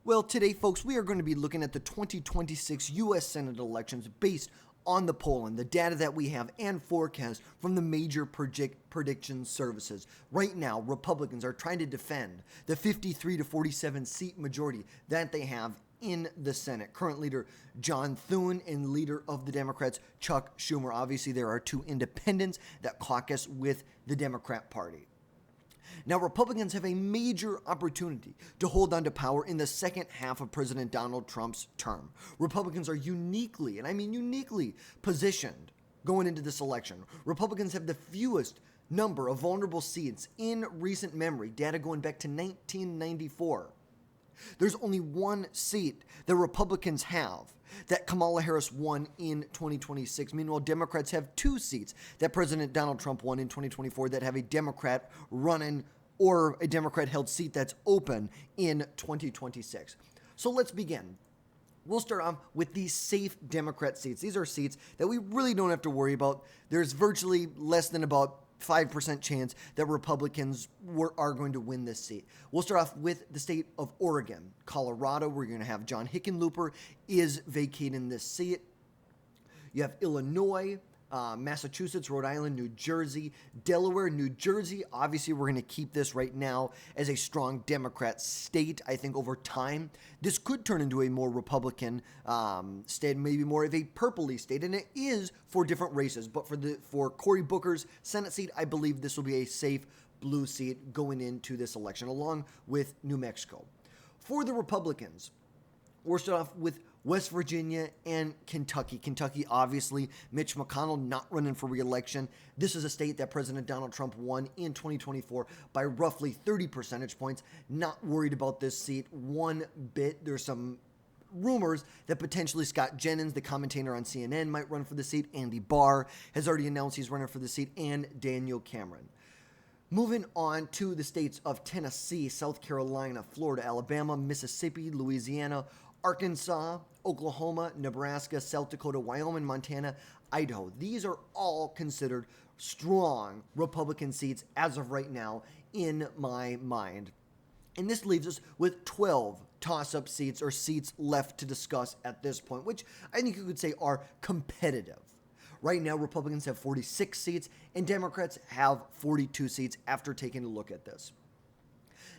Well, today, folks, we are going to be looking at the 2026 U.S. Senate elections based on the polling, the data that we have, and forecasts from the major prediction services. Right now, Republicans are trying to defend the 53 to 47 seat majority that they have in the Senate. Current leader John Thune and leader of the Democrats Chuck Schumer. Obviously, there are two independents that caucus with the Democrat Party. Now, Republicans have a major opportunity to hold on to power in the second half of President Donald Trump's term. Republicans are uniquely, and I mean uniquely, positioned going into this election. Republicans have the fewest number of vulnerable seats in recent memory, data going back to 1994. There's only one seat that Republicans have that Kamala Harris won in 2026. Meanwhile, Democrats have two seats that President Donald Trump won in 2024 that have a Democrat running or a Democrat-held seat that's open in 2026. So let's begin. We'll start off with these safe Democrat seats. These are seats that we really don't have to worry about. There's virtually less than about 5% chance that Republicans are going to win this seat. We'll start off with the state of Oregon. Colorado, we're going to have John Hickenlooper is vacating this seat. You have Illinois, Massachusetts, Rhode Island, New Jersey, Delaware, New Jersey. Obviously, we're going to keep this right now as a strong Democrat state. I think over time, this could turn into a more Republican state, maybe more of a purpley state, and it is for different races. But for Cory Booker's Senate seat, I believe this will be a safe blue seat going into this election, along with New Mexico. For the Republicans, we'll start off with West Virginia and Kentucky. Kentucky, obviously, Mitch McConnell not running for re-election. This is a state that President Donald Trump won in 2024 by roughly 30 percentage points. Not worried about this seat one bit. There's some rumors that potentially Scott Jennings, the commentator on CNN, might run for the seat. Andy Barr has already announced he's running for the seat, and Daniel Cameron. Moving on to the states of Tennessee, South Carolina, Florida, Alabama, Mississippi, Louisiana, Arkansas, Oklahoma, Nebraska, South Dakota, Wyoming, Montana, Idaho. These are all considered strong Republican seats as of right now in my mind. And this leaves us with 12 toss-up seats or seats left to discuss at this point, which I think you could say are competitive. Right now, Republicans have 46 seats and Democrats have 42 seats after taking a look at this.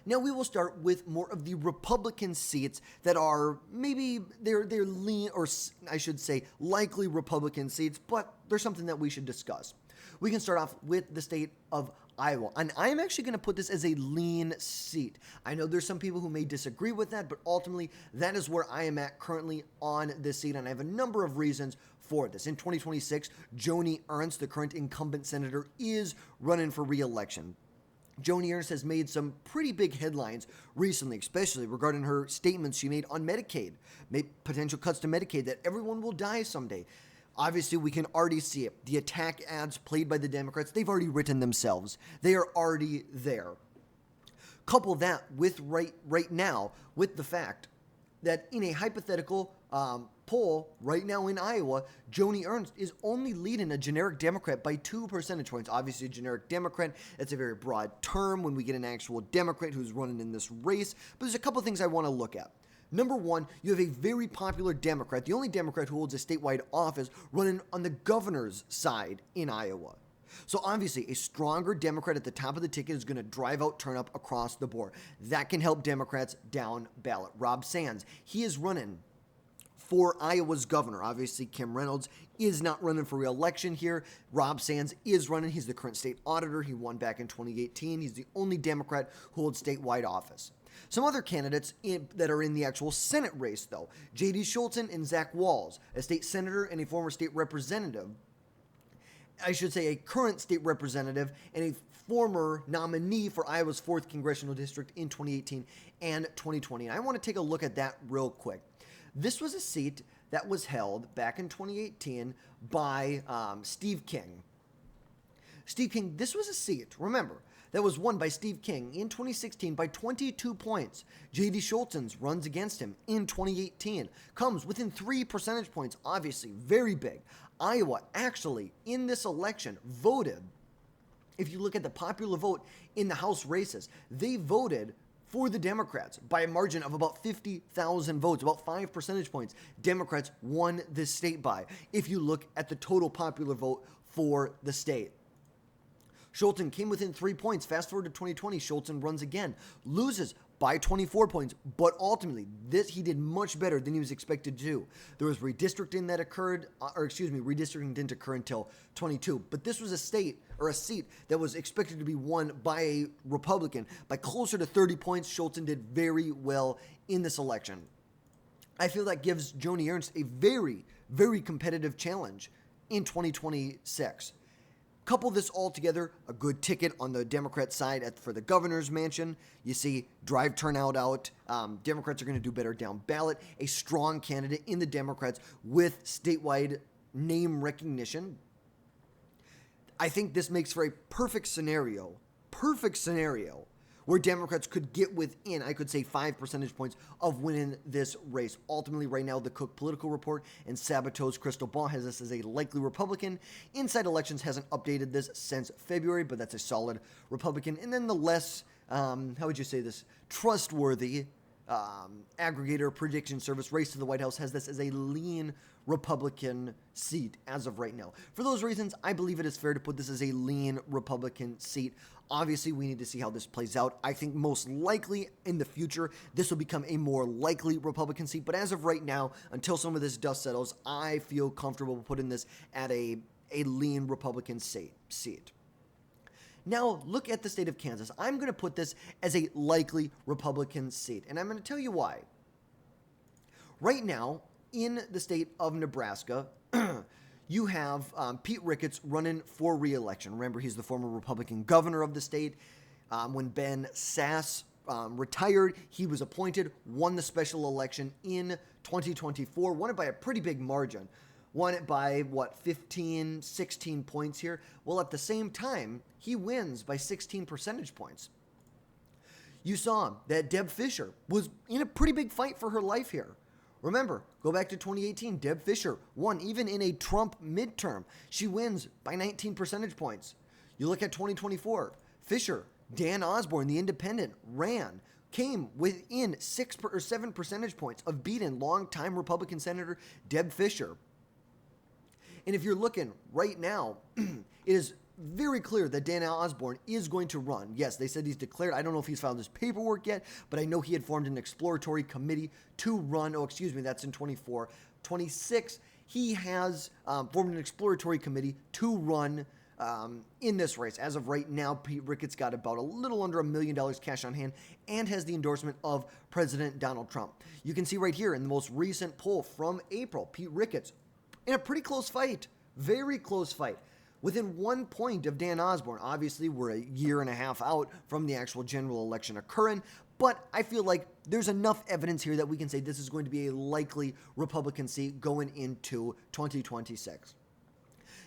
Now we will start with more of the Republican seats that are maybe they're lean, or I should say likely Republican seats, but there's something that we should discuss. We can start off with the state of Iowa, and I'm actually going to put this as a lean seat. I know there's some people who may disagree with that, but ultimately that is where I am at currently on this seat, and I have a number of reasons for this. In 2026, Joni Ernst, the current incumbent senator, is running for re-election. Joni Ernst has made some pretty big headlines recently, especially regarding her statements she made on Medicaid, potential cuts to Medicaid, that everyone will die someday. Obviously, we can already see it. The attack ads played by the Democrats, they've already written themselves. They are already there. Couple that with right now with the fact that in a hypothetical poll right now in Iowa, Joni Ernst is only leading a generic Democrat by 2 percentage points. Obviously, a generic Democrat, that's a very broad term when we get an actual Democrat who's running in this race. But there's a couple things I want to look at. Number one, you have a very popular Democrat, the only Democrat who holds a statewide office, running on the governor's side in Iowa. So obviously, a stronger Democrat at the top of the ticket is going to drive out turnout across the board. That can help Democrats down ballot. Rob Sands, he is running for Iowa's governor. Obviously, Kim Reynolds is not running for re-election here. Rob Sands is running. He's the current state auditor. He won back in 2018. He's the only Democrat who holds statewide office. Some other candidates that are in the actual Senate race, though. J.D. Schultzen and Zach Walz, a state senator and a former state representative. I should say a current state representative and a former nominee for Iowa's 4th Congressional District in 2018 and 2020. And I want to take a look at that real quick. This was a seat that was held back in 2018 by Steve King. Steve King, this was a seat, remember, that was won by Steve King in 2016 by 22 points. J.D. Schultzen runs against him in 2018, comes within 3 percentage points, obviously very big. Iowa actually, in this election, voted, if you look at the popular vote in the House races, they voted for the Democrats by a margin of about 50,000 votes, about 5 percentage points. Democrats won this state by, if you look at the total popular vote for the state. Scholten came within 3 points. Fast forward to 2020, Scholten runs again, loses by 24 points, but ultimately, he did much better than he was expected to do. There was redistricting that occurred, redistricting didn't occur until 22, but this was a seat that was expected to be won by a Republican. By closer to 30 points, Scholten did very well in this election. I feel that gives Joni Ernst a very, very competitive challenge in 2026. Couple this all together, a good ticket on the Democrat side for the governor's mansion. You see, drive turnout out. Democrats are going to do better down ballot. A strong candidate in the Democrats with statewide name recognition. I think this makes for a perfect scenario where Democrats could get within, I could say, 5 percentage points of winning this race. Ultimately, right now, the Cook Political Report and Sabato's Crystal Ball has this as a likely Republican. Inside Elections hasn't updated this since February, but that's a solid Republican. And then the less, trustworthy aggregator prediction service Race to the White House has this as a lean Republican seat as of right now. For those reasons, I believe it is fair to put this as a lean Republican seat. Obviously, we need to see how this plays out. I think most likely in the future, this will become a more likely Republican seat. But as of right now, until some of this dust settles, I feel comfortable putting this at a lean Republican seat. Now, look at the state of Kansas. I'm going to put this as a likely Republican seat, and I'm going to tell you why. Right now, in the state of Nebraska, you have Pete Ricketts running for re-election. Remember, he's the former Republican governor of the state. When Ben Sasse retired, he was appointed, won the special election in 2024, won it by a pretty big margin. Won it by, 15, 16 points here. Well, at the same time, he wins by 16 percentage points. You saw that Deb Fischer was in a pretty big fight for her life here. Remember, go back to 2018, Deb Fischer won even in a Trump midterm. She wins by 19 percentage points. You look at 2024, Fischer, Dan Osborne, the independent, came within 6 or 7 percentage points of beating longtime Republican Senator Deb Fischer. And if you're looking right now, it is very clear that Dan Osborne is going to run. Yes, they said he's declared. I don't know if he's filed his paperwork yet, but I know he had formed an exploratory committee to run. That's in 24. 26, he has formed an exploratory committee to run in this race. As of right now, Pete Ricketts got about a little under $1 million cash on hand and has the endorsement of President Donald Trump. You can see right here in the most recent poll from April, Pete Ricketts in a pretty close fight, very close fight, within 1 point of Dan Osborne. Obviously, we're a year and a half out from the actual general election occurring, but I feel like there's enough evidence here that we can say this is going to be a likely Republican seat going into 2026.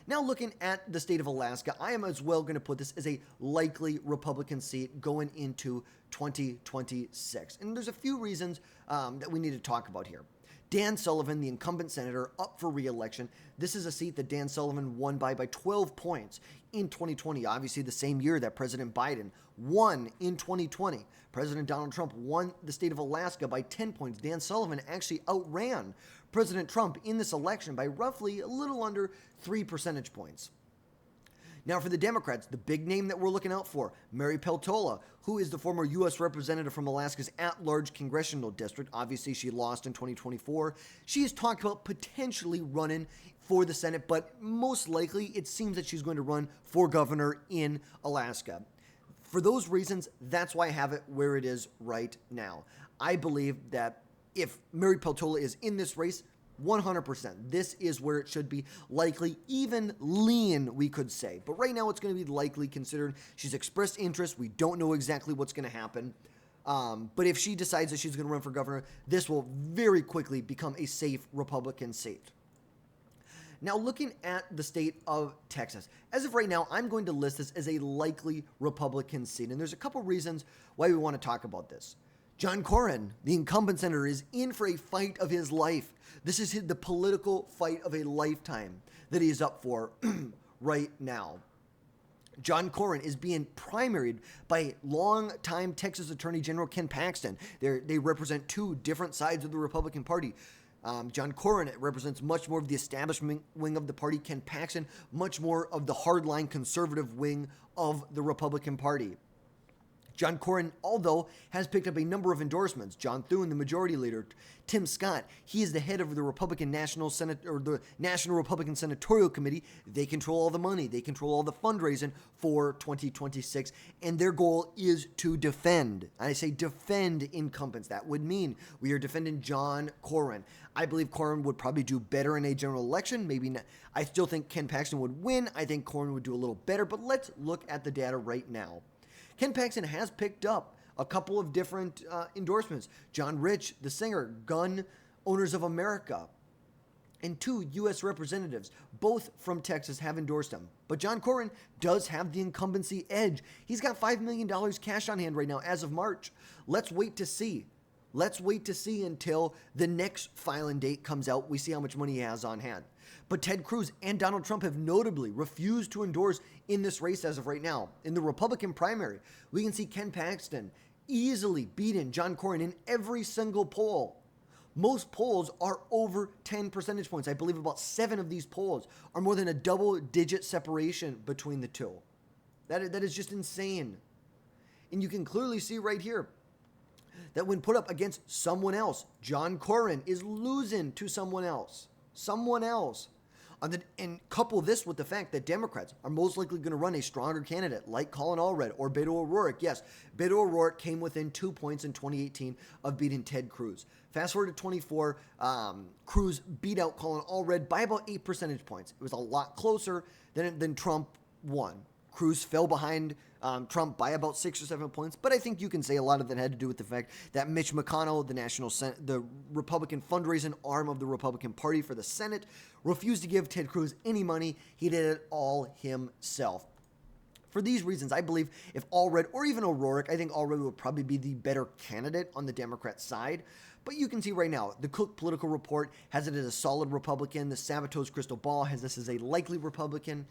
Now, looking at the state of Alaska, I am as well going to put this as a likely Republican seat going into 2026. And there's a few reasons that we need to talk about here. Dan Sullivan, the incumbent senator, up for re-election. This is a seat that Dan Sullivan won by 12 points in 2020, obviously the same year that President Biden won in 2020. President Donald Trump won the state of Alaska by 10 points. Dan Sullivan actually outran President Trump in this election by roughly a little under 3 percentage points. Now, for the Democrats, the big name that we're looking out for, Mary Peltola, who is the former U.S. representative from Alaska's at-large congressional district. Obviously, she lost in 2024. She has talked about potentially running for the Senate, but most likely it seems that she's going to run for governor in Alaska. For those reasons, that's why I have it where it is right now. I believe that if Mary Peltola is in this race, 100%. This is where it should be, likely, even lean, we could say. But right now it's going to be likely considered. She's expressed interest. We don't know exactly what's going to happen. But if she decides that she's going to run for governor, this will very quickly become a safe Republican seat. Now, looking at the state of Texas, as of right now, I'm going to list this as a likely Republican seat. And there's a couple reasons why we want to talk about this. John Cornyn, the incumbent senator, is in for a fight of his life. This is the political fight of a lifetime that he is up for right now. John Cornyn is being primaried by longtime Texas Attorney General Ken Paxton. They represent two different sides of the Republican Party. John Cornyn represents much more of the establishment wing of the party. Ken Paxton, much more of the hardline conservative wing of the Republican Party. John Cornyn, although, has picked up a number of endorsements. John Thune, the majority leader. Tim Scott, he is the head of the Republican National Senate, or the National Republican Senatorial Committee. They control all the money. They control all the fundraising for 2026, and their goal is to defend. And I say defend incumbents. That would mean we are defending John Cornyn. I believe Cornyn would probably do better in a general election. Maybe not. I still think Ken Paxton would win. I think Cornyn would do a little better, but let's look at the data right now. Ken Paxton has picked up a couple of different endorsements. John Rich, the singer, Gun Owners of America, and two U.S. representatives, both from Texas, have endorsed him. But John Cornyn does have the incumbency edge. He's got $5 million cash on hand right now as of March. Let's wait to see. Let's wait to see until the next filing date comes out. We see how much money he has on hand. But Ted Cruz and Donald Trump have notably refused to endorse in this race as of right now. In the Republican primary, we can see Ken Paxton easily beating John Cornyn in every single poll. Most polls are over 10 percentage points. I believe about 7 of these polls are more than a double-digit separation between the two. That is just insane. And you can clearly see right here that when put up against someone else, John Cornyn is losing to someone else. And couple this with the fact that Democrats are most likely going to run a stronger candidate like Colin Allred or Beto O'Rourke. Yes, Beto O'Rourke came within 2 points in 2018 of beating Ted Cruz. Fast forward to 24, Cruz beat out Colin Allred by about 8 percentage points. It was a lot closer than Trump won. Cruz fell behind Trump by about 6 or 7 points, but I think you can say a lot of that had to do with the fact that Mitch McConnell, the Republican fundraising arm of the Republican Party for the Senate, refused to give Ted Cruz any money. He did it all himself. For these reasons, I believe if Allred or even O'Rourke, I think Allred would probably be the better candidate on the Democrat side. But you can see right now, the Cook Political Report has it as a solid Republican. The Sabatos Crystal Ball has this as a likely Republican.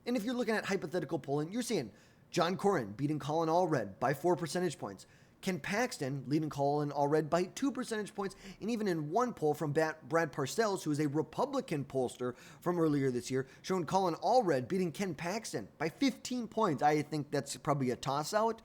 And if you're looking at hypothetical polling, you're seeing John Cornyn beating Colin Allred by 4 percentage points. Ken Paxton leading Colin Allred by 2 percentage points. And even in one poll from Brad Parcells, who is a Republican pollster from earlier this year, showing Colin Allred beating Ken Paxton by 15 points. I think that's probably a toss-out.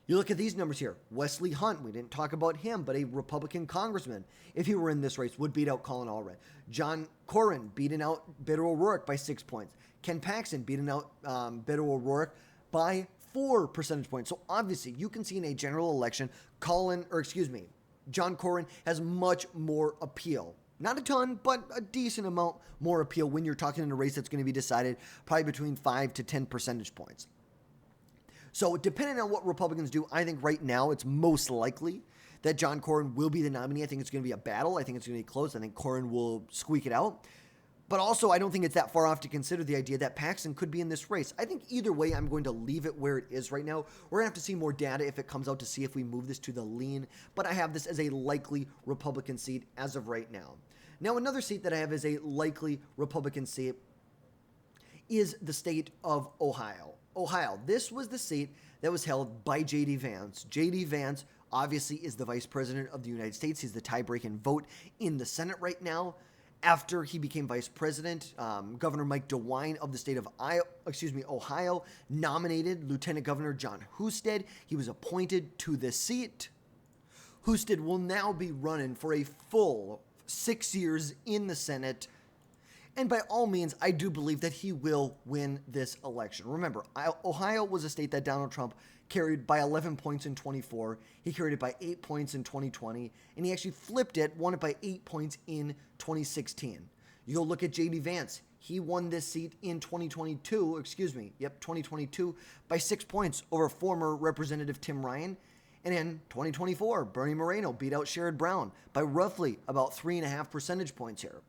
You look at these numbers here. Wesley Hunt, we didn't talk about him, but a Republican congressman, if he were in this race, would beat out Colin Allred. John Cornyn beating out Beto O'Rourke by 6 points. Ken Paxton beating out Beto O'Rourke by 4 percentage points. So obviously, you can see in a general election, John Cornyn has much more appeal. Not a ton, but a decent amount more appeal when you're talking in a race that's going to be decided probably between 5 to 10 percentage points. So depending on what Republicans do, I think right now it's most likely that John Cornyn will be the nominee. I think it's going to be a battle. I think it's going to be close. I think Cornyn will squeak it out. But also, I don't think it's that far off to consider the idea that Paxton could be in this race. I think either way, I'm going to leave it where it is right now. We're going to have to see more data if it comes out to see if we move this to the lean. But I have this as a likely Republican seat as of right now. Now, another seat that I have as a likely Republican seat is the state of Ohio. Ohio, this was the seat that was held by J.D. Vance. J.D. Vance obviously is the Vice President of the United States. He's the tie-breaking vote in the Senate right now. After he became vice president, Governor Mike DeWine of the state of Ohio nominated Lieutenant Governor John Husted. He was appointed to the seat. Husted will now be running for a full 6 years in the Senate. And by all means, I do believe that he will win this election. Remember, Ohio was a state that Donald Trump carried by 11 points in 24. He carried it by 8 points in 2020. And he actually flipped it, won it by 8 points in 2016. You go look at J.D. Vance. He won this seat in 2022 by 6 points over former Representative Tim Ryan. And in 2024, Bernie Moreno beat out Sherrod Brown by roughly about 3.5 percentage points here.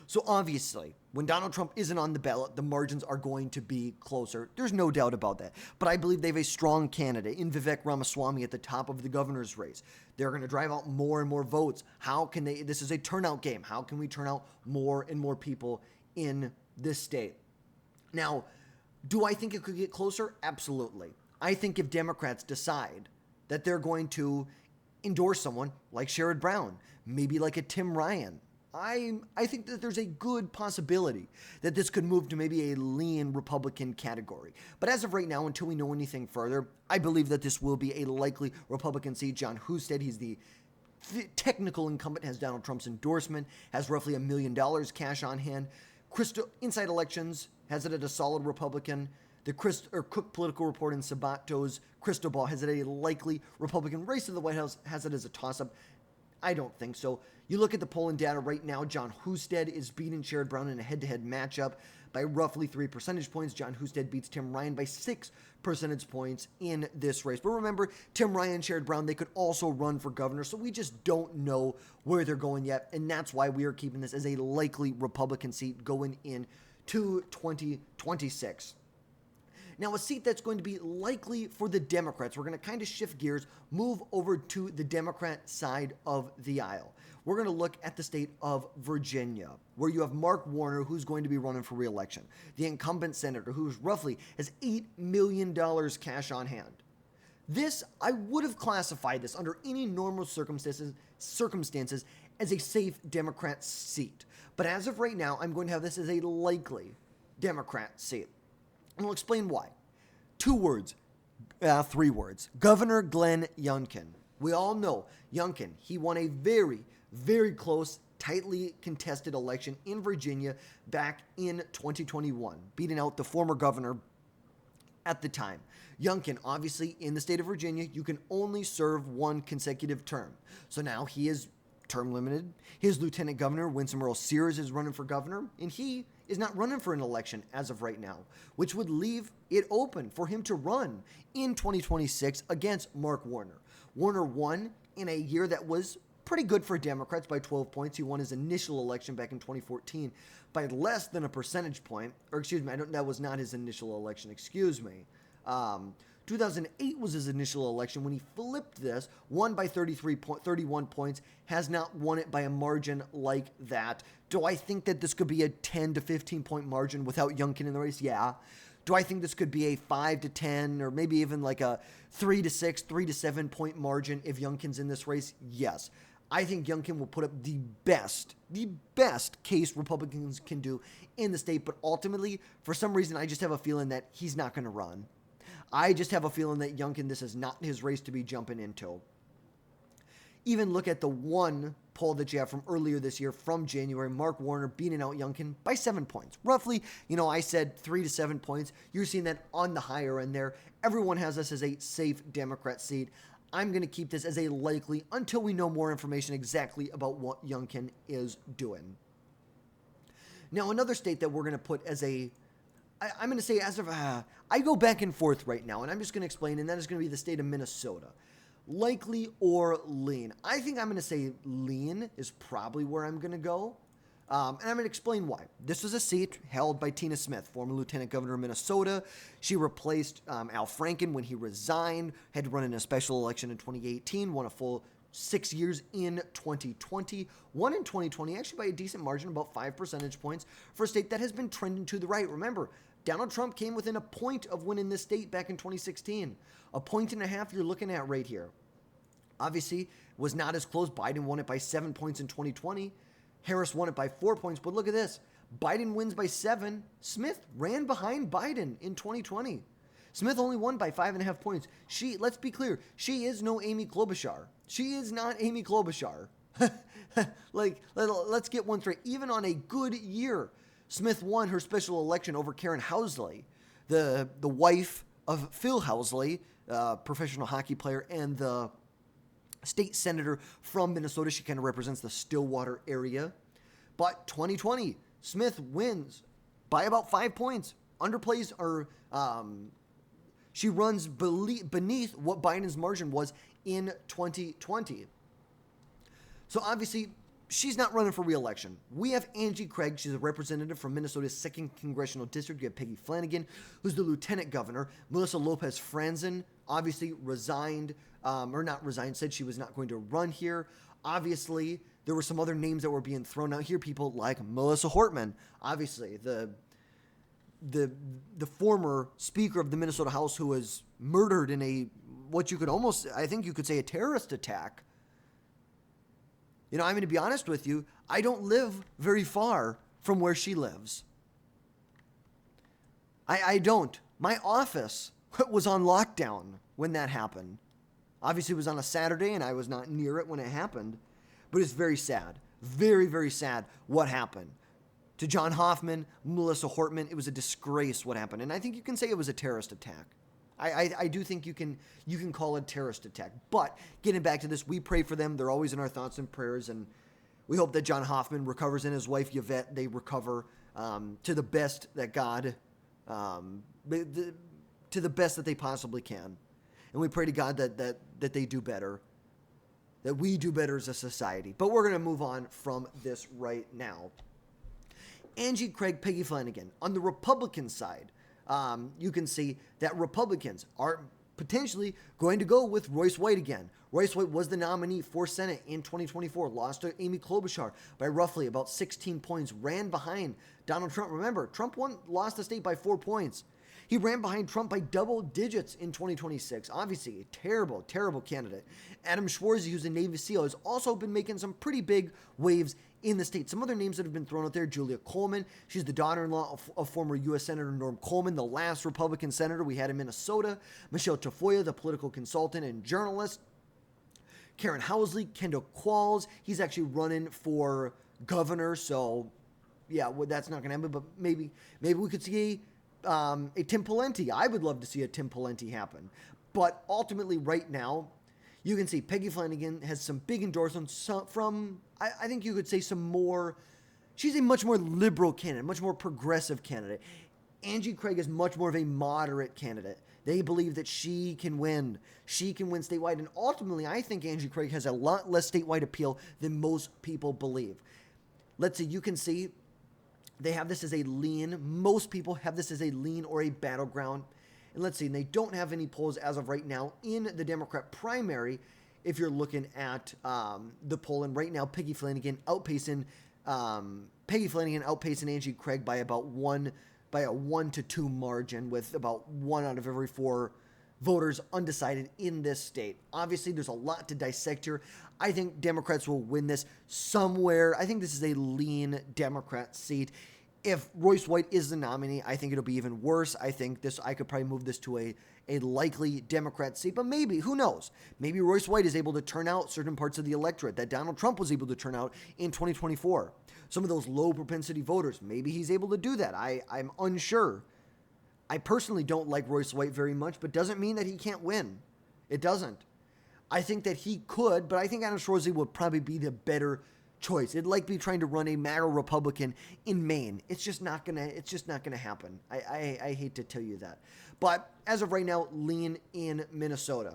So obviously, when Donald Trump isn't on the ballot, the margins are going to be closer. There's no doubt about that. But I believe they have a strong candidate in Vivek Ramaswamy at the top of the governor's race. They're going to drive out more and more votes. This is a turnout game. How can we turn out more and more people in this state? Now, Do I think it could get closer? Absolutely. I think if Democrats decide that they're going to endorse someone like Sherrod Brown, maybe like a Tim Ryan, I think that there's a good possibility that this could move to maybe a lean Republican category. But as of right now, until we know anything further, I believe that this will be a likely Republican seat. John Husted, he's the technical incumbent, has Donald Trump's endorsement, has roughly $1 million cash on hand. Inside Elections has it at a solid Republican. The Cook Political Report and Sabato's crystal ball has it a likely Republican. Race to the White House has it as a toss-up. I don't think so. You look at the polling data right now, John Husted is beating Sherrod Brown in a head-to-head matchup by roughly 3 percentage points. John Husted beats Tim Ryan by 6 percentage points in this race. But remember, Tim Ryan and Sherrod Brown, they could also run for governor, so we just don't know where they're going yet, and that's why we are keeping this as a likely Republican seat going into 2026. Now, a seat that's going to be likely for the Democrats, we're going to kind of shift gears, move over to the Democrat side of the aisle. We're going to look at the state of Virginia, where you have Mark Warner, who's going to be running for re-election, the incumbent senator, who's roughly has $8 million cash on hand. This, I would have classified this under any normal circumstances as a safe Democrat seat. But as of right now, I'm going to have this as a likely Democrat seat. And I'll explain why. 3 words. Governor Glenn Youngkin. We all know Youngkin. He won a very, very close, tightly contested election in Virginia back in 2021, beating out the former governor at the time. Youngkin, obviously, in the state of Virginia, you can only serve 1 consecutive term. So now he is term limited. His lieutenant governor, Winsome Earl-Sears, is running for governor, and he is not running for an election as of right now, which would leave it open for him to run in 2026 against Mark Warner. Warner won in a year that was pretty good for Democrats by 12 points. He won his initial election back in 2014 by less than a percentage point. That was not his initial election, 2008 was his initial election when he flipped this, won by 31 points, has not won it by a margin like that. Do I think that this could be a 10 to 15 point margin without Youngkin in the race? Yeah. Do I think this could be a 5 to 10 or maybe even like a 3 to 6, 3 to 7 point margin if Youngkin's in this race? Yes. I think Youngkin will put up the best case Republicans can do in the state, but ultimately, for some reason, I just have a feeling that he's not going to run. I just have a feeling that Youngkin, this is not his race to be jumping into. Even look at the one poll that you have from earlier this year from January, Mark Warner beating out Youngkin by 7 points. Roughly, I said 3 to 7 points. You're seeing that on the higher end there. Everyone has us as a safe Democrat seat. I'm going to keep this as a likely until we know more information exactly about what Youngkin is doing. Now, another state that we're going to put as I'm going to say I go back and forth right now, and I'm just going to explain, and that is going to be the state of Minnesota. Likely or lean. I think I'm going to say lean is probably where I'm going to go, and I'm going to explain why. This was a seat held by Tina Smith, former lieutenant governor of Minnesota. She replaced Al Franken when he resigned, had to run in a special election in 2018, won a full 6 years in 2020, won in 2020 actually by a decent margin, about 5 percentage points, for a state that has been trending to the right. Remember, Donald Trump came within a point of winning this state back in 2016. A point and a half you're looking at right here. Obviously, was not as close. Biden won it by 7 points in 2020. Harris won it by 4 points. But look at this. Biden wins by 7. Smith ran behind Biden in 2020. Smith only won by 5.5 points. Let's be clear, she is no Amy Klobuchar. She is not Amy Klobuchar. Let's get one straight. Even on a good year, Smith won her special election over Karen Housley, the wife of Phil Housley, professional hockey player, and the state senator from Minnesota. She kind of represents the Stillwater area. But 2020, Smith wins by about 5 points. Underplays are, she runs beneath what Biden's margin was in 2020. So obviously, she's not running for re-election. We have Angie Craig. She's a representative from Minnesota's 2nd Congressional District. You have Peggy Flanagan, who's the lieutenant governor. Melissa Lopez Franzen obviously said she was not going to run here. Obviously, there were some other names that were being thrown out here. People like Melissa Hortman, obviously, the the former Speaker of the Minnesota House who was murdered in a what you could almost, I think you could say, a terrorist attack. I'm going to be honest with you. I don't live very far from where she lives. I don't. My office was on lockdown when that happened. Obviously, it was on a Saturday, and I was not near it when it happened. But it's very sad. Very, very sad what happened. To John Hoffman, Melissa Hortman, it was a disgrace what happened. And I think you can say it was a terrorist attack. I do think you can call it a terrorist attack. But getting back to this, we pray for them. They're always in our thoughts and prayers. And we hope that John Hoffman recovers and his wife Yvette, they recover to the best that God, to the best that they possibly can. And we pray to God that they do better, that we do better as a society. But we're going to move on from this right now. Angie Craig, Peggy Flanagan. On the Republican side, you can see that Republicans are potentially going to go with Royce White again. Royce White was the nominee for Senate in 2024, lost to Amy Klobuchar by roughly about 16 points, ran behind Donald Trump. Remember, Trump lost the state by 4 points. He ran behind Trump by double digits in 2026. Obviously, a terrible, terrible candidate. Adam Schwarzy, who's a Navy SEAL, has also been making some pretty big waves in the state. Some other names that have been thrown out there: Julia Coleman. She's the daughter-in-law of former U.S. Senator Norm Coleman, the last Republican senator we had in Minnesota. Michelle Tafoya, the political consultant and journalist. Karen Housley, Kendall Qualls. He's actually running for governor, so yeah, well, that's not going to happen. But maybe we could see a Tim Pawlenty. I would love to see a Tim Pawlenty happen. But ultimately, right now, you can see Peggy Flanagan has some big endorsements from, I think you could say, some more. She's a much more liberal candidate, much more progressive candidate. Angie Craig is much more of a moderate candidate. They believe that she can win. She can win statewide. And ultimately, I think Angie Craig has a lot less statewide appeal than most people believe. Let's see, you can see they have this as a lean. Most people have this as a lean or a battleground. And let's see, and they don't have any polls as of right now in the Democrat primary. If you're looking at the poll, and right now, Peggy Flanagan outpacing Angie Craig by about by a 1-2 margin, with about 1 out of every 4 voters undecided in this state. Obviously, there's a lot to dissect here. I think Democrats will win this somewhere. I think this is a lean Democrat seat. If Royce White is the nominee, I think it'll be even worse. I could probably move this to a likely Democrat seat, but maybe, who knows? Maybe Royce White is able to turn out certain parts of the electorate that Donald Trump was able to turn out in 2024. Some of those low propensity voters, maybe he's able to do that. I'm unsure. I personally don't like Royce White very much, but doesn't mean that he can't win. It doesn't. I think that he could, but I think Adam Schwarzy would probably be the better choice. It'd like be trying to run a MAGA Republican in Maine. It's just not gonna happen. I hate to tell you that. But as of right now, lean in Minnesota.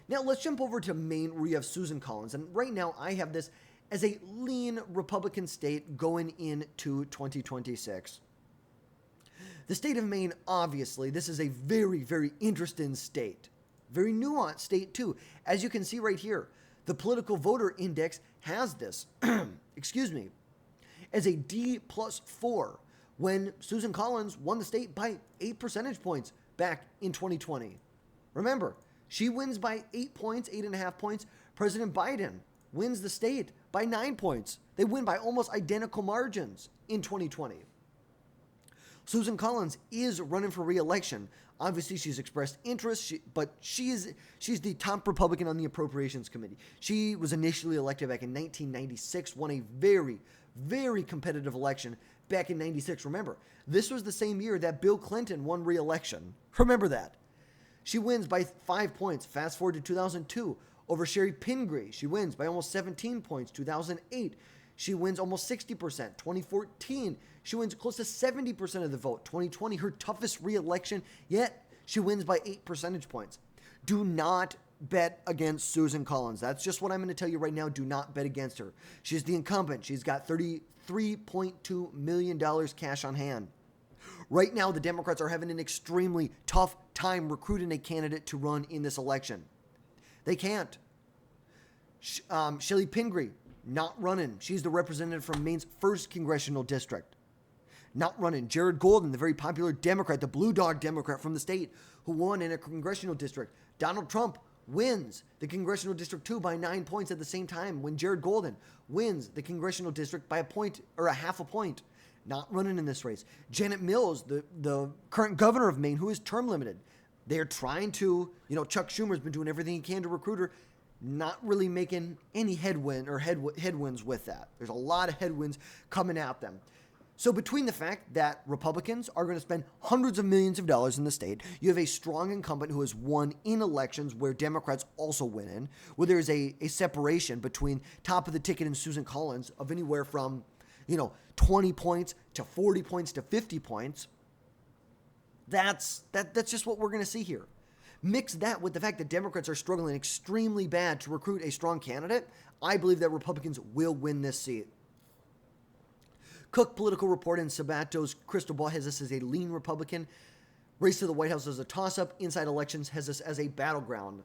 Now let's jump over to Maine, where you have Susan Collins. And right now I have this as a lean Republican state going into 2026. The state of Maine, obviously, this is a very, very interesting state. Very nuanced state too. As you can see right here, the political voter index has this, as a D+4 when Susan Collins won the state by 8 percentage points back in 2020. Remember, she wins by 8 points, 8.5 points. President Biden wins the state by 9 points. They win by almost identical margins in 2020. Susan Collins is running for re-election. Obviously, she's expressed interest, but she's the top Republican on the Appropriations Committee. She was initially elected back in 1996, won a very, very competitive election back in 96. Remember, this was the same year that Bill Clinton won re-election. Remember that. She wins by 5 points. Fast forward to 2002 over Sherry Pingree. She wins by almost 17 points. 2008, she wins almost 60%. 2014, she wins close to 70% of the vote. 2020, her toughest re-election yet, she wins by 8 percentage points. Do not bet against Susan Collins. That's just what I'm going to tell you right now. Do not bet against her. She's the incumbent. She's got $33.2 million cash on hand. Right now, the Democrats are having an extremely tough time recruiting a candidate to run in this election. They can't. Shelly Pingree, not running. She's the representative from Maine's 1st congressional district. Not running. Jared Golden, the very popular Democrat, the blue dog Democrat from the state, who won in a congressional district. Donald Trump wins the congressional district 2 by 9 points at the same time when Jared Golden wins the congressional district by a point or a half a point. Not running in this race. Janet Mills, the current governor of Maine, who is term limited. They're trying to, Chuck Schumer's been doing everything he can to recruit her, not really making any headwinds with that. There's a lot of headwinds coming at them. So between the fact that Republicans are going to spend hundreds of millions of dollars in the state, you have a strong incumbent who has won in elections where Democrats also win in, where there's a separation between top of the ticket and Susan Collins of anywhere from, 20 points to 40 points to 50 points. That's just what we're going to see here. Mix that with the fact that Democrats are struggling extremely bad to recruit a strong candidate. I believe that Republicans will win this seat. Cook Political Report and Sabato's Crystal Ball has this as a lean Republican. Race to the White House as a toss-up. Inside Elections has this as a battleground.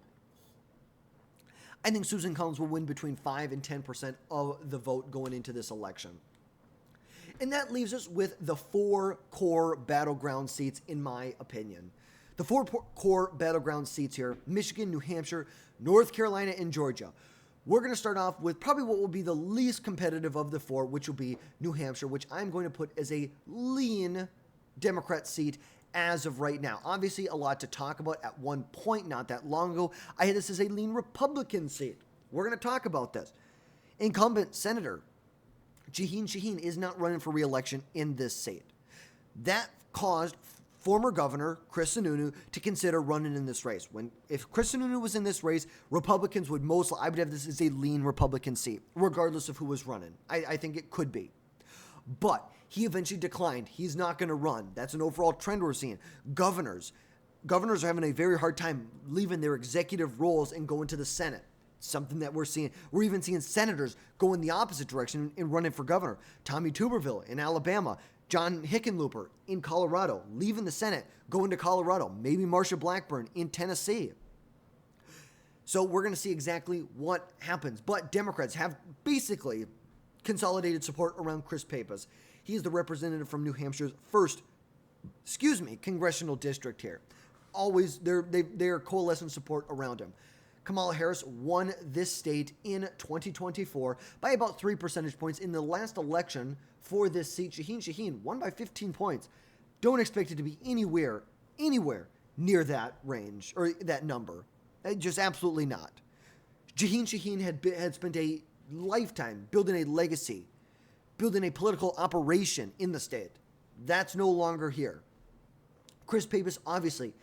I think Susan Collins will win between 5 and 10% of the vote going into this election. And that leaves us with the 4 core battleground seats, in my opinion. The 4 core battleground seats here: Michigan, New Hampshire, North Carolina, and Georgia. We're going to start off with probably what will be the least competitive of the 4, which will be New Hampshire, which I'm going to put as a lean Democrat seat as of right now. Obviously, a lot to talk about. At one point, not that long ago, I had this as a lean Republican seat. We're going to talk about this. Incumbent Senator Jeanne Shaheen is not running for re-election in this seat. That caused former Governor Chris Sununu to consider running in this race. If Chris Sununu was in this race, Republicans would I would have this as a lean Republican seat, regardless of who was running. I think it could be. But he eventually declined. He's not going to run. That's an overall trend we're seeing. Governors are having a very hard time leaving their executive roles and going to the Senate. Something that we're seeing. We're even seeing senators go in the opposite direction and running for governor. Tommy Tuberville in Alabama. John Hickenlooper in Colorado, leaving the Senate, going to Colorado. Maybe Marsha Blackburn in Tennessee. So we're going to see exactly what happens. But Democrats have basically consolidated support around Chris Pappas. He is the representative from New Hampshire's first, congressional district here. Always, they're coalescing support around him. Kamala Harris won this state in 2024 by about 3 percentage points. In the last election for this seat, Jeanne Shaheen won by 15 points. Don't expect it to be anywhere near that range or that number. Just absolutely not. Jeanne Shaheen had spent a lifetime building a legacy, building a political operation in the state. That's no longer here. Chris Pappas, obviously,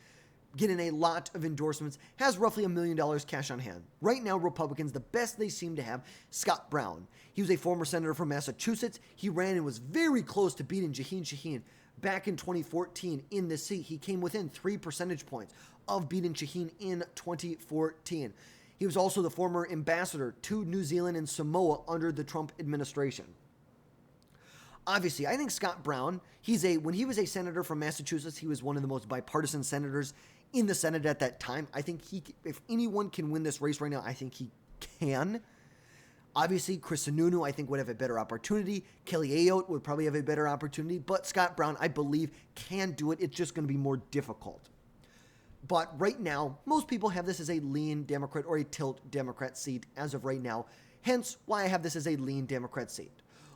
getting a lot of endorsements, has roughly $1 million cash on hand. Right now, Republicans, the best they seem to have, Scott Brown. He was a former senator from Massachusetts. He ran and was very close to beating Jeanne Shaheen back in 2014 in this seat. He came within 3 percentage points of beating Shaheen in 2014. He was also the former ambassador to New Zealand and Samoa under the Trump administration. Obviously, I think Scott Brown, when he was a senator from Massachusetts, he was one of the most bipartisan senators in the Senate at that time. I think if anyone can win this race right now, I think he can. Obviously, Chris Sununu, I think, would have a better opportunity. Kelly Ayotte would probably have a better opportunity. But Scott Brown, I believe, can do it. It's just going to be more difficult. But right now, most people have this as a lean Democrat or a tilt Democrat seat as of right now. Hence why I have this as a lean Democrat seat.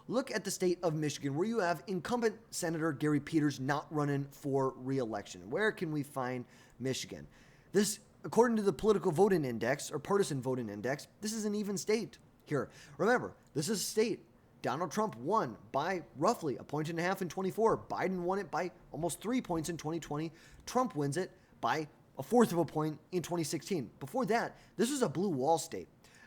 Look at the state of Michigan, where you have incumbent Senator Gary Peters not running for re-election. Where can we find Michigan? This, according to the political voting index, or partisan voting index, this is an even state here. Remember, this is a state Donald Trump won by roughly 1.5 points in 24. Biden won it by almost 3 points in 2020. Trump wins it by 1/4 of a point in 2016. Before that, this was a blue wall state.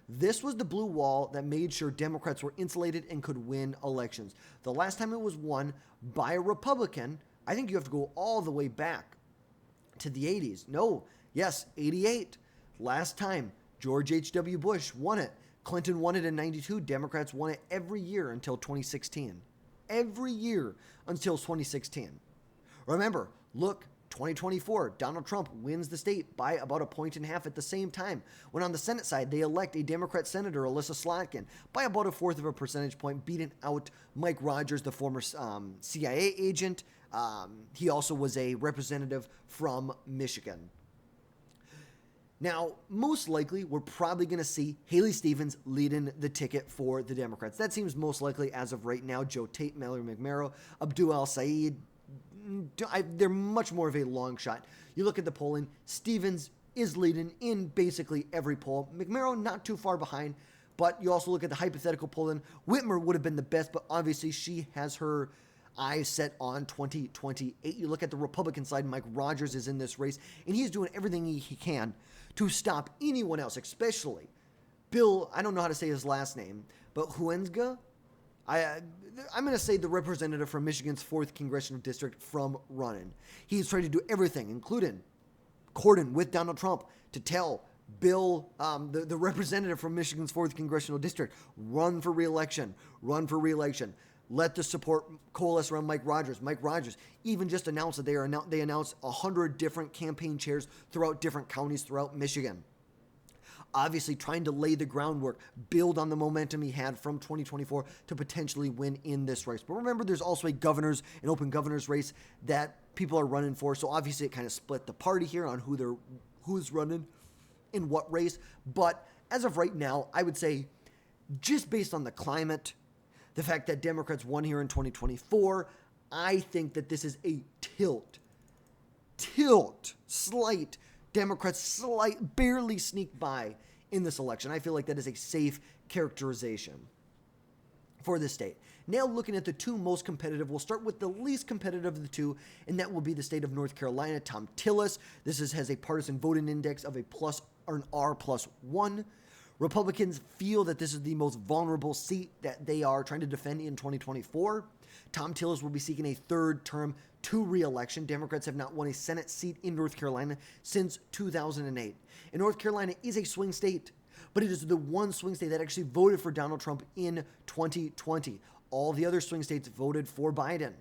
This was the blue wall that made sure Democrats were insulated and could win elections. The last time it was won by a Republican, I think you have to go all the way back to the 80s. No, yes, 88. Last time, George H.W. Bush won it. Clinton won it in 92. Democrats won it every year until 2016. Every year until 2016. Remember, look 2024, Donald Trump wins the state by about 1.5 points at the same time, when on the Senate side, they elect a Democrat Senator, Alyssa Slotkin, by about 1/4 of a percentage point, beating out Mike Rogers, the former CIA agent. He also was a representative from Michigan. Now, most likely, we're probably going to see Haley Stevens leading the ticket for the Democrats. That seems most likely as of right now. Joe Tate, Mallory McMorrow, Abdul Al-Sayed, they're much more of a long shot. You look at the polling, Stevens is leading in basically every poll. McMorrow not too far behind, but you also look at the hypothetical polling. Whitmer would have been the best, but obviously she has her eyes set on 2028. You look at the Republican side, Mike Rogers is in this race, and he's doing everything he can to stop anyone else, especially Bill, I don't know how to say his last name, but Huenga, I'm going to say the representative from Michigan's 4th Congressional District, from running. He's trying to do everything, including coordinating with Donald Trump, to tell Bill, the representative from Michigan's 4th Congressional District, run for re-election. Let the support coalesce around Mike Rogers. Mike Rogers even just announced that they announced 100 different campaign chairs throughout different counties throughout Michigan. Obviously trying to lay the groundwork, build on the momentum he had from 2024 to potentially win in this race. But remember, there's also an open governor's race that people are running for. So obviously it kind of split the party here on who's running in what race. But as of right now, I would say just based on the climate, the fact that Democrats won here in 2024, I think that this is a slight. Democrats barely sneak by in this election. I feel like that is a safe characterization for the state. Now looking at the two most competitive, we'll start with the least competitive of the two, and that will be the state of North Carolina. Tom Tillis. This has a partisan voting index of a plus or an R+1. Republicans feel that this is the most vulnerable seat that they are trying to defend in 2024. Tom Tillis will be seeking a third term to re-election. Democrats have not won a Senate seat in North Carolina since 2008. And North Carolina is a swing state, but it is the one swing state that actually voted for Donald Trump in 2020. All the other swing states voted for Biden.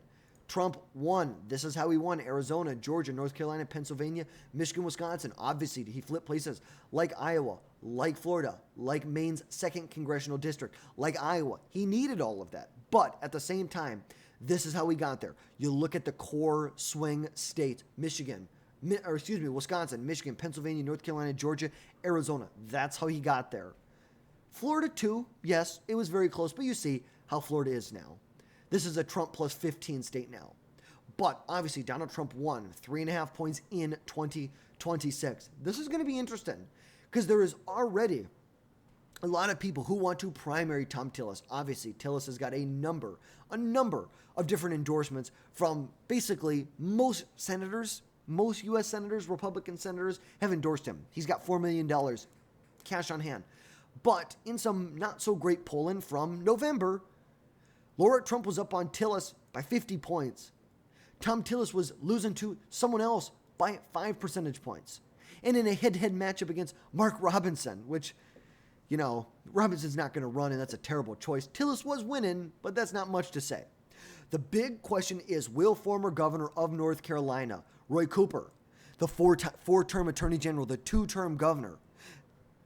Trump won. This is how he won. Arizona, Georgia, North Carolina, Pennsylvania, Michigan, Wisconsin. Obviously, he flipped places like Iowa, like Florida, like Maine's 2nd Congressional District, like Iowa. He needed all of that. But at the same time, this is how we got there. You look at the core swing states, Wisconsin, Michigan, Pennsylvania, North Carolina, Georgia, Arizona. That's how he got there. Florida too, yes, it was very close, but you see how Florida is now. This is a Trump plus 15 state now. But obviously, Donald Trump won 3.5 points in 2026. This is going to be interesting because there is already a lot of people who want to primary Tom Tillis. Obviously, Tillis has got a number of different endorsements from basically most senators, most U.S. senators, Republican senators have endorsed him. He's got $4 million cash on hand. But in some not so great polling from November, Laura Trump was up on Tillis by 50 points. Tom Tillis was losing to someone else by 5 percentage points. And in a head-to-head matchup against Mark Robinson, which, Robinson's not going to run, and that's a terrible choice. Tillis was winning, but that's not much to say. The big question is, will former governor of North Carolina, Roy Cooper, the four-term attorney general, the 2-term governor,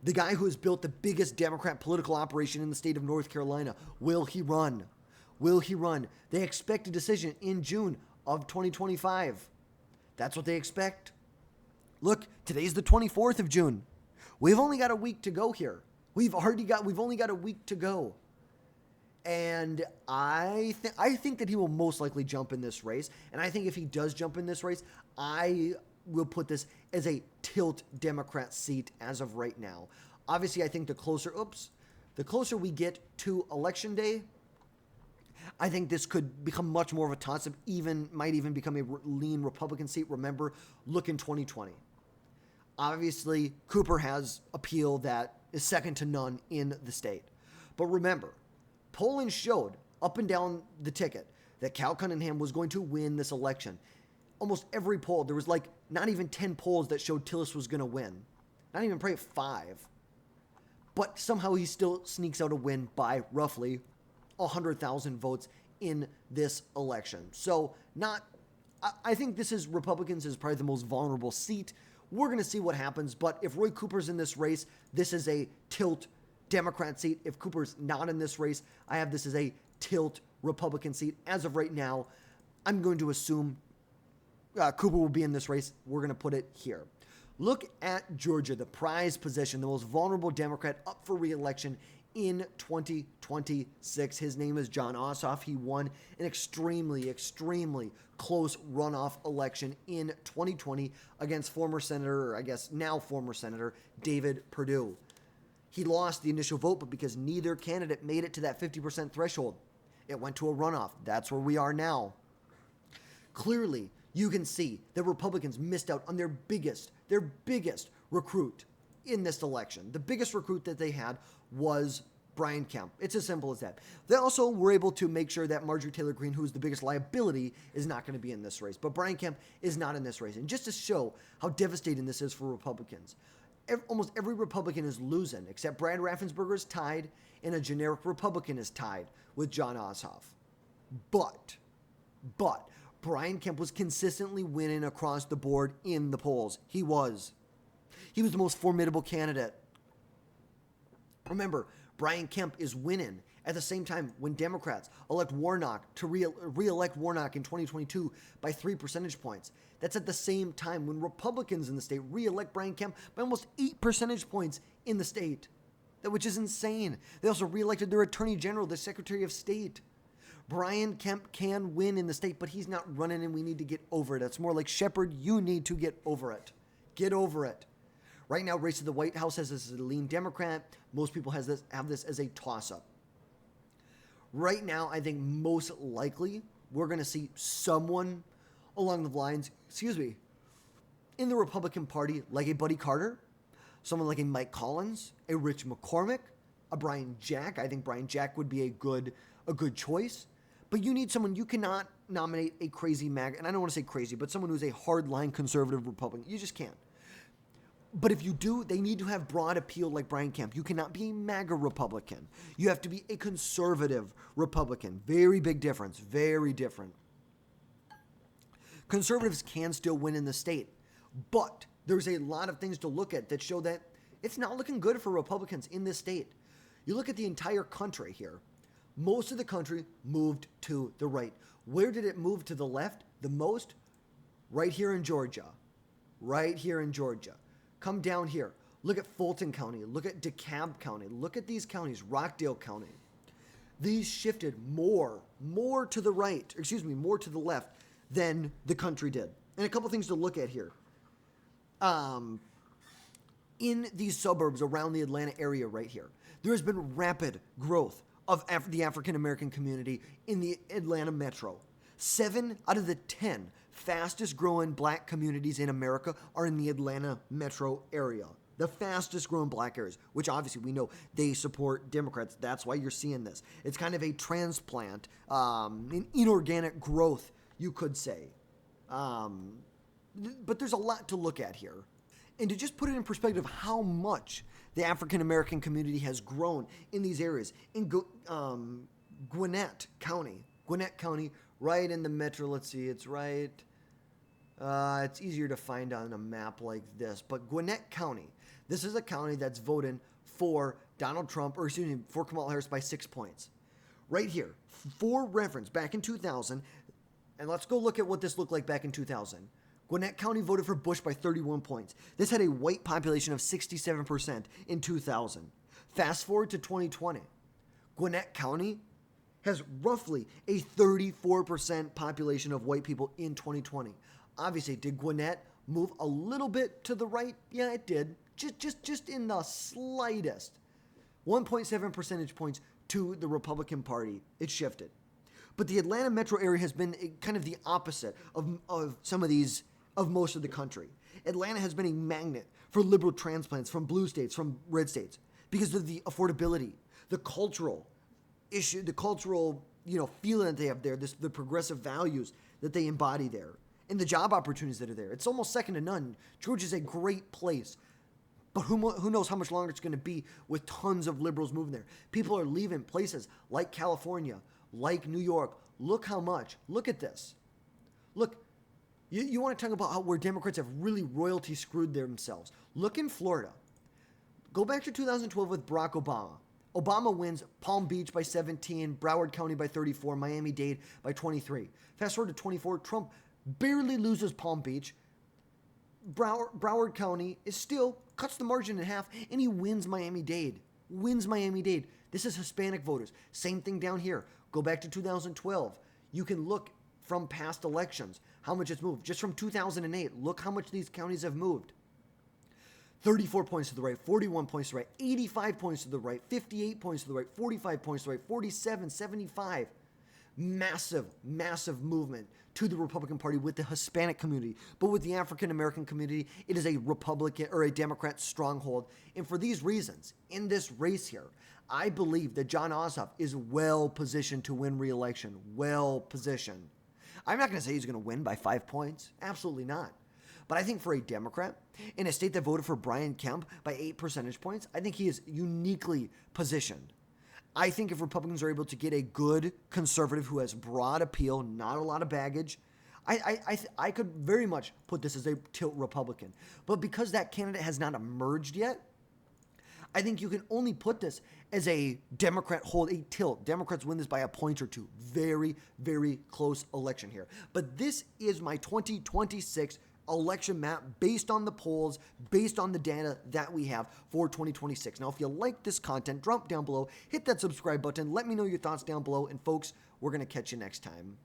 the guy who has built the biggest Democrat political operation in the state of North Carolina, will he run? Will he run? They expect a decision in June of 2025. That's what they expect. Look, today's the 24th of June. We've only got a week to go here. We've only got a week to go. And I think that he will most likely jump in this race. And I think if he does jump in this race, I will put this as a tilt Democrat seat as of right now. Obviously, I think the closer we get to Election Day, I think this could become much more of a toss-up, might even become a lean Republican seat. Remember, look in 2020. Obviously, Cooper has appeal that is second to none in the state. But remember, polling showed up and down the ticket that Cal Cunningham was going to win this election. Almost every poll, there was not even 10 polls that showed Tillis was going to win. Not even probably 5. But somehow he still sneaks out a win by roughly 100,000 votes in this election. So I think Republicans is probably the most vulnerable seat. We're going to see what happens, but if Roy Cooper's in this race, this is a tilt Democrat seat. If Cooper's not in this race, I have this as a tilt Republican seat. As of right now, I'm going to assume Cooper will be in this race. We're going to put it here. Look at Georgia, the prized position, the most vulnerable Democrat up for re-election in 2026. His name is Jon Ossoff. He won an extremely, extremely close runoff election in 2020 against former Senator, or I guess now former Senator, David Perdue. He lost the initial vote, but because neither candidate made it to that 50% threshold, it went to a runoff. That's where we are now. Clearly, you can see that Republicans missed out on their biggest recruit in this election. The biggest recruit that they had was Brian Kemp. It's as simple as that. They also were able to make sure that Marjorie Taylor Greene, who is the biggest liability, is not going to be in this race. But Brian Kemp is not in this race. And just to show how devastating this is for Republicans, almost every Republican is losing, except Brad Raffensperger is tied, and a generic Republican is tied with Jon Ossoff. But Brian Kemp was consistently winning across the board in the polls. He was the most formidable candidate. Remember, Brian Kemp is winning at the same time when Democrats elect Warnock to re-elect Warnock in 2022 by 3 percentage points. That's at the same time when Republicans in the state re-elect Brian Kemp by almost 8 percentage points in the state, which is insane. They also re-elected their Attorney General, the Secretary of State. Brian Kemp can win in the state, but he's not running, and we need to get over it. It's more like, Shepard, you need to get over it. Get over it. Right now, race to the White House has this as a lean Democrat. Most people have this as a toss-up. Right now, I think most likely we're going to see someone along the lines, in the Republican Party, like a Buddy Carter, someone like a Mike Collins, a Rich McCormick, a Brian Jack. I think Brian Jack would be a good choice. But you need someone, you cannot nominate a crazy MAGA, and I don't want to say crazy, but someone who's a hardline conservative Republican. You just can't. But if you do, they need to have broad appeal like Brian Kemp. You cannot be a MAGA Republican. You have to be a conservative Republican. Very big difference. Very different. Conservatives can still win in the state, but there's a lot of things to look at that show that it's not looking good for Republicans in this state. You look at the entire country here. Most of the country moved to the right. Where did it move to the left the most? Right here in Georgia. Right here in Georgia. Come down here. Look at Fulton County. Look at DeKalb County. Look at these counties. Rockdale County. These shifted more to the right, more to the left than the country did. And a couple things to look at here. In these suburbs around the Atlanta area right here, there has been rapid growth of the African-American community in the Atlanta metro. 7 out of the 10 fastest growing black communities in America are in the Atlanta metro area. The fastest growing black areas, which obviously we know they support Democrats. That's why you're seeing this. It's kind of a transplant, an inorganic growth, you could say. But there's a lot to look at here. And to just put it in perspective how much the African-American community has grown in these areas. In Gwinnett County, right in the metro, let's see, it's right, it's easier to find on a map like this, but Gwinnett County, this is a county that's voting for Donald Trump, for Kamala Harris by 6 points. Right here, for reference, back in 2000, and let's go look at what this looked like back in 2000. Gwinnett County voted for Bush by 31 points. This had a white population of 67% in 2000. Fast forward to 2020. Gwinnett County has roughly a 34% population of white people in 2020. Obviously, did Gwinnett move a little bit to the right? Yeah, it did. Just in the slightest. 1.7 percentage points to the Republican Party. It shifted. But the Atlanta metro area has been kind of the opposite of some of these, of most of the country. Atlanta has been a magnet for liberal transplants from blue states, from red states, because of the affordability, the cultural issue, the cultural, feeling that they have there, the progressive values that they embody there, and the job opportunities that are there. It's almost second to none. Georgia's a great place. But who knows how much longer it's going to be with tons of liberals moving there. People are leaving places like California, like New York. Look how much. Look at this. Look, You want to talk about where Democrats have really royalty screwed themselves. Look in Florida. Go back to 2012 with Barack Obama. Obama wins Palm Beach by 17, Broward County by 34, Miami-Dade by 23. Fast forward to 24, Trump barely loses Palm Beach. Broward County is still cuts the margin in half, and he wins Miami-Dade. This is Hispanic voters. Same thing down here. Go back to 2012. You can look from past elections how much it's moved. Just from 2008, look how much these counties have moved. 34 points to the right, 41 points to the right, 85 points to the right, 58 points to the right, 45 points to the right, 47, 75. Massive movement to the Republican Party with the Hispanic community. But with the African American community, it is a Republican or a Democrat stronghold. And for these reasons, in this race here, I believe that Jon Ossoff is well positioned to win re-election. Well positioned. I'm not going to say he's going to win by 5 points. Absolutely not. But I think for a Democrat, in a state that voted for Brian Kemp by 8 percentage points, I think he is uniquely positioned. I think if Republicans are able to get a good conservative who has broad appeal, not a lot of baggage, I could very much put this as a tilt Republican. But because that candidate has not emerged yet, I think you can only put this as a Democrat hold, a tilt. Democrats win this by a point or two. Very, very close election here. But this is my 2026 election map based on the polls, based on the data that we have for 2026. Now, if you like this content, drop down below, hit that subscribe button, let me know your thoughts down below, and folks, we're going to catch you next time.